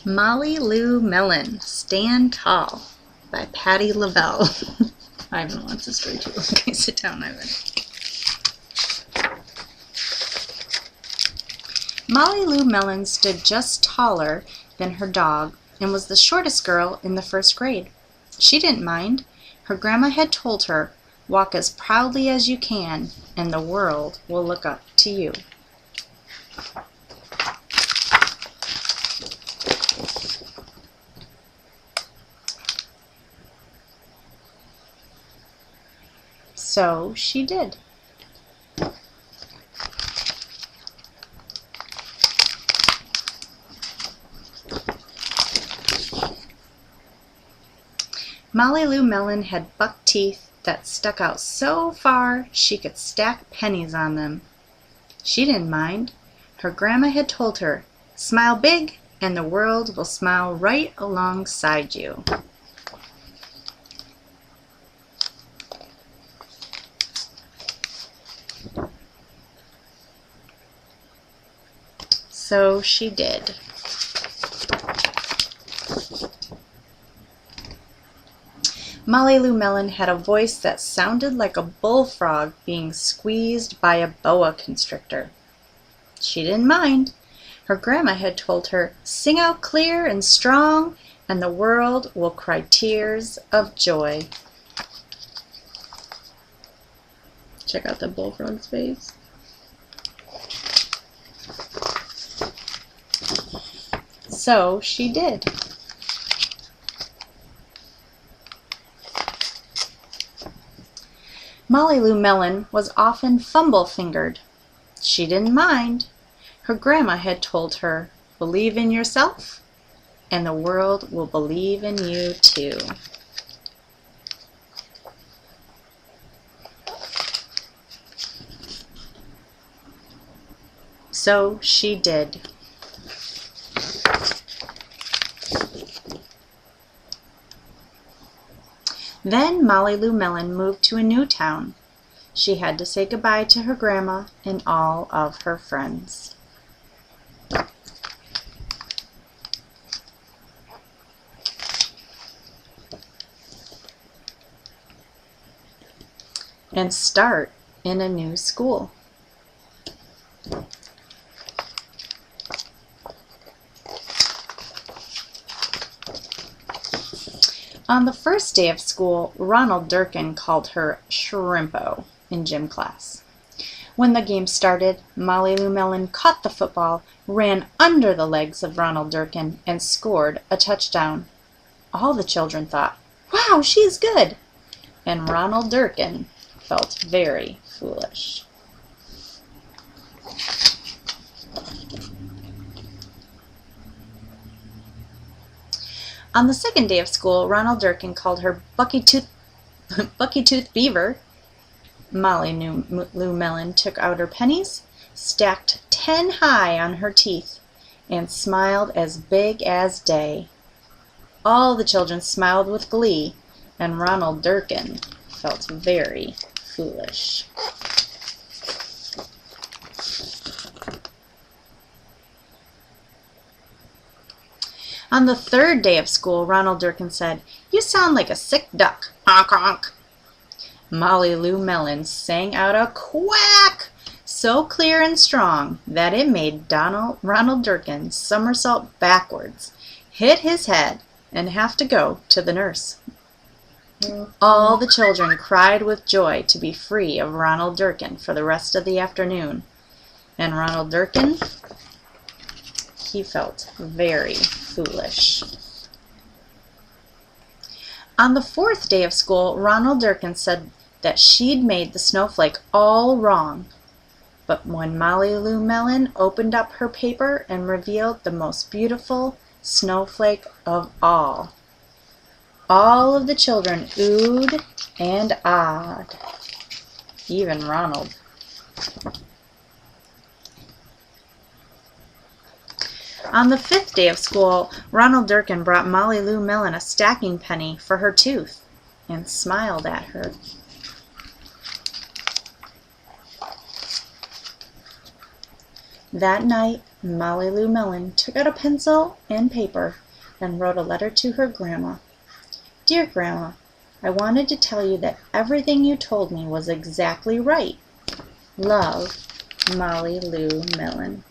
Molly Lou Melon, Stand Tall by Patty Lavelle. Ivan wants a story too. Okay, sit down, Ivan. Molly Lou Melon stood just taller than her dog and was the shortest girl in the first grade. She didn't mind. Her grandma had told her, "Walk as proudly as you can, and the world will look up to you." So she did. Molly Lou Melon had buck teeth that stuck out so far she could stack pennies on them. She didn't mind. Her grandma had told her, "Smile big and the world will smile right alongside you." So she did. Molly Lou Melon had a voice that sounded like a bullfrog being squeezed by a boa constrictor. She didn't mind. Her grandma had told her, "Sing out clear and strong, and the world will cry tears of joy." Check out the bullfrog's face. So she did. Molly Lou Melon was often fumble-fingered. She didn't mind. Her grandma had told her, "Believe in yourself, and the world will believe in you too." So she did. Then Molly Lou Melon moved to a new town. She had to say goodbye to her grandma and all of her friends. And start in a new school. On the first day of school, Ronald Durkin called her Shrimpo in gym class. When the game started, Molly Lou Melon caught the football, ran under the legs of Ronald Durkin, and scored a touchdown. All the children thought, "Wow, she's good!" And Ronald Durkin felt very foolish. On the second day of school, Ronald Durkin called her Bucky Tooth Beaver. Molly Lou Melon took out her pennies, stacked 10 high on her teeth, and smiled as big as day. All the children smiled with glee, and Ronald Durkin felt very foolish. On the third day of school, Ronald Durkin said, "You sound like a sick duck. Honk, honk." Molly Lou Melon sang out a quack so clear and strong that it made Ronald Durkin somersault backwards, hit his head, and have to go to the nurse. All the children cried with joy to be free of Ronald Durkin for the rest of the afternoon. And Ronald Durkin, he felt very foolish. On the fourth day of school, Ronald Durkin said that she'd made the snowflake all wrong. But when Molly Lou Melon opened up her paper and revealed the most beautiful snowflake of all of the children oohed and ahed, even Ronald. On the fifth day of school, Ronald Durkin brought Molly Lou Melon a stacking penny for her tooth and smiled at her. That night, Molly Lou Melon took out a pencil and paper and wrote a letter to her grandma. Dear Grandma, I wanted to tell you that everything you told me was exactly right. Love, Molly Lou Melon.